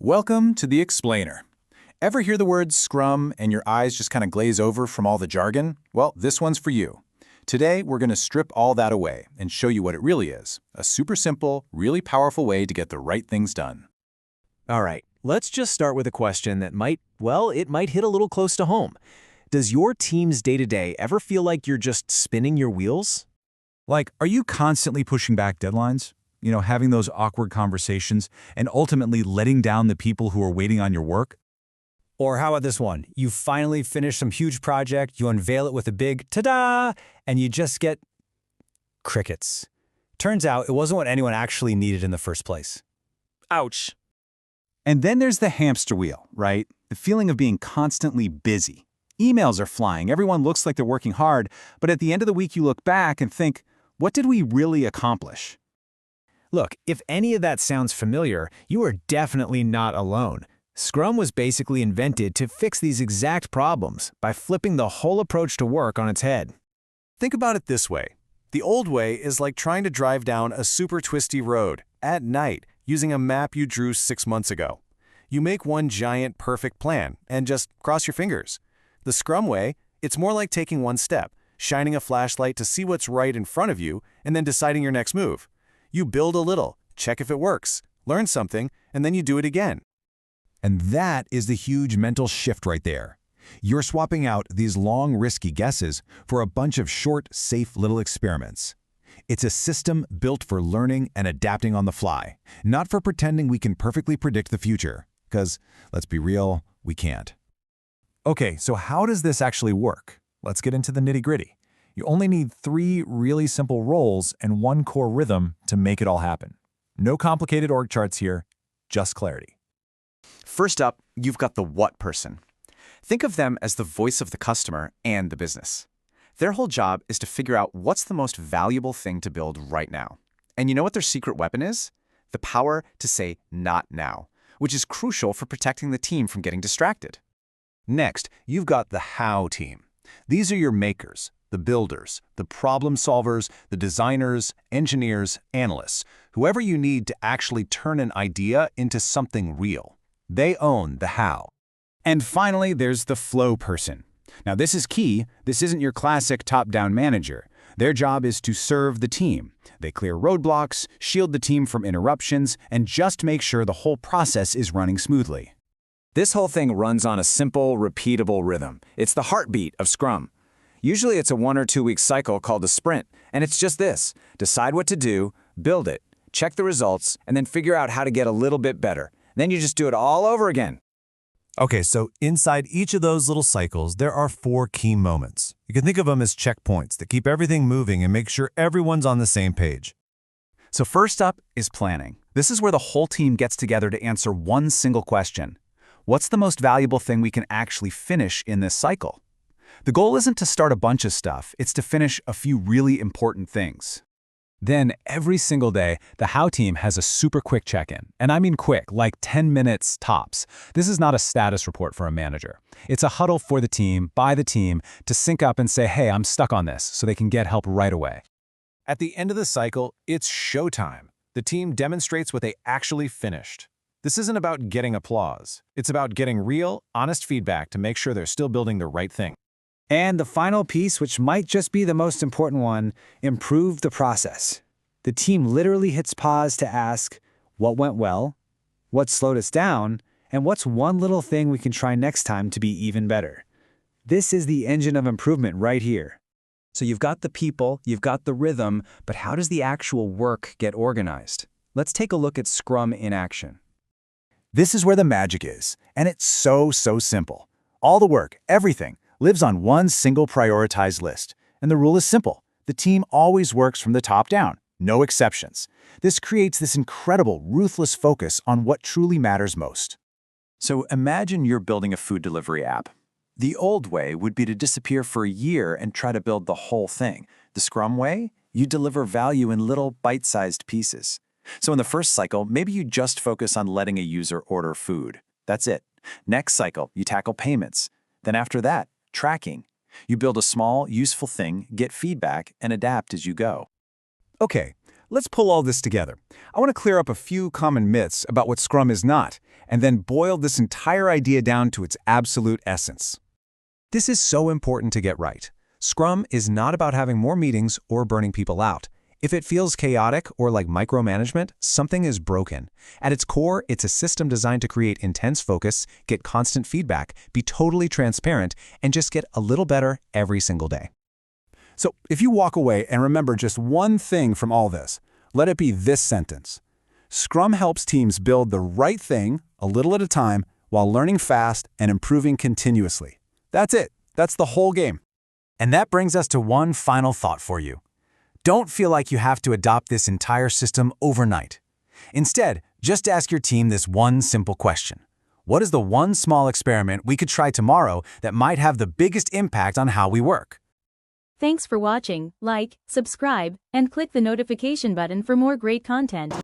Welcome to the Explainer. Ever hear the word Scrum and your eyes just kind of glaze over from all the jargon? Well, this one's for you. Today, we're going to strip all that away and show you what it really is. A super simple, really powerful way to get the right things done. All right, let's just start with a question that might hit a little close to home. Does your team's day-to-day ever feel like you're just spinning your wheels? Like, are you constantly pushing back deadlines? Having those awkward conversations and ultimately letting down the people who are waiting on your work? Or how about this one? You finally finish some huge project, you unveil it with a big ta-da, and you just get crickets. Turns out it wasn't what anyone actually needed in the first place. Ouch. And then there's the hamster wheel, right? The feeling of being constantly busy. Emails are flying, everyone looks like they're working hard, but at the end of the week you look back and think, what did we really accomplish? Look, if any of that sounds familiar, you are definitely not alone. Scrum was basically invented to fix these exact problems by flipping the whole approach to work on its head. Think about it this way. The old way is like trying to drive down a super twisty road at night using a map you drew 6 months ago. You make one giant perfect plan and just cross your fingers. The Scrum way, it's more like taking one step, shining a flashlight to see what's right in front of you, and then deciding your next move. You build a little, check if it works, learn something, and then you do it again. And that is the huge mental shift right there. You're swapping out these long, risky guesses for a bunch of short, safe little experiments. It's a system built for learning and adapting on the fly, not for pretending we can perfectly predict the future. Because, let's be real, we can't. Okay, so how does this actually work? Let's get into the nitty-gritty. You only need 3 really simple roles and 1 core rhythm to make it all happen. No complicated org charts here, just clarity. First up, you've got the what person. Think of them as the voice of the customer and the business. Their whole job is to figure out what's the most valuable thing to build right now. And you know what their secret weapon is? The power to say not now, which is crucial for protecting the team from getting distracted. Next, you've got the how team. These are your makers, the builders, the problem solvers, the designers, engineers, analysts, whoever you need to actually turn an idea into something real. They own the how. And finally, there's the flow person. Now, this is key. This isn't your classic top-down manager. Their job is to serve the team. They clear roadblocks, shield the team from interruptions, and just make sure the whole process is running smoothly. This whole thing runs on a simple, repeatable rhythm. It's the heartbeat of Scrum. Usually it's a 1 or 2 week cycle called a sprint, and it's just this. Decide what to do, build it, check the results, and then figure out how to get a little bit better. Then you just do it all over again. Okay, so inside each of those little cycles, there are 4 key moments. You can think of them as checkpoints that keep everything moving and make sure everyone's on the same page. So first up is planning. This is where the whole team gets together to answer one single question. What's the most valuable thing we can actually finish in this cycle? The goal isn't to start a bunch of stuff, it's to finish a few really important things. Then, every single day, the How team has a super quick check-in. And I mean quick, like 10 minutes tops. This is not a status report for a manager. It's a huddle for the team, by the team, to sync up and say, hey, I'm stuck on this, so they can get help right away. At the end of the cycle, it's showtime. The team demonstrates what they actually finished. This isn't about getting applause. It's about getting real, honest feedback to make sure they're still building the right thing. And the final piece, which might just be the most important one, improve the process. The team literally hits pause to ask, what went well, what slowed us down, and what's one little thing we can try next time to be even better. This is the engine of improvement right here. So you've got the people, you've got the rhythm, but how does the actual work get organized? Let's take a look at Scrum in action. This is where the magic is, and it's so simple. All the work, everything, lives on one single prioritized list. And the rule is simple. The team always works from the top down, no exceptions. This creates this incredible, ruthless focus on what truly matters most. So imagine you're building a food delivery app. The old way would be to disappear for a year and try to build the whole thing. The Scrum way, you deliver value in little bite-sized pieces. So in the first cycle, maybe you just focus on letting a user order food. That's it. Next cycle, you tackle payments. Then after that, tracking. You build a small, useful thing, get feedback, and adapt as you go. Okay, let's pull all this together. I want to clear up a few common myths about what Scrum is not, and then boil this entire idea down to its absolute essence. This is so important to get right. Scrum is not about having more meetings or burning people out. If it feels chaotic or like micromanagement, something is broken. At its core, it's a system designed to create intense focus, get constant feedback, be totally transparent, and just get a little better every single day. So if you walk away and remember just one thing from all this, let it be this sentence. Scrum helps teams build the right thing a little at a time while learning fast and improving continuously. That's it. That's the whole game. And that brings us to one final thought for you. Don't feel like you have to adopt this entire system overnight. Instead, just ask your team this one simple question. What is the one small experiment we could try tomorrow that might have the biggest impact on how we work? Thanks for watching. Like, subscribe, and click the notification button for more great content.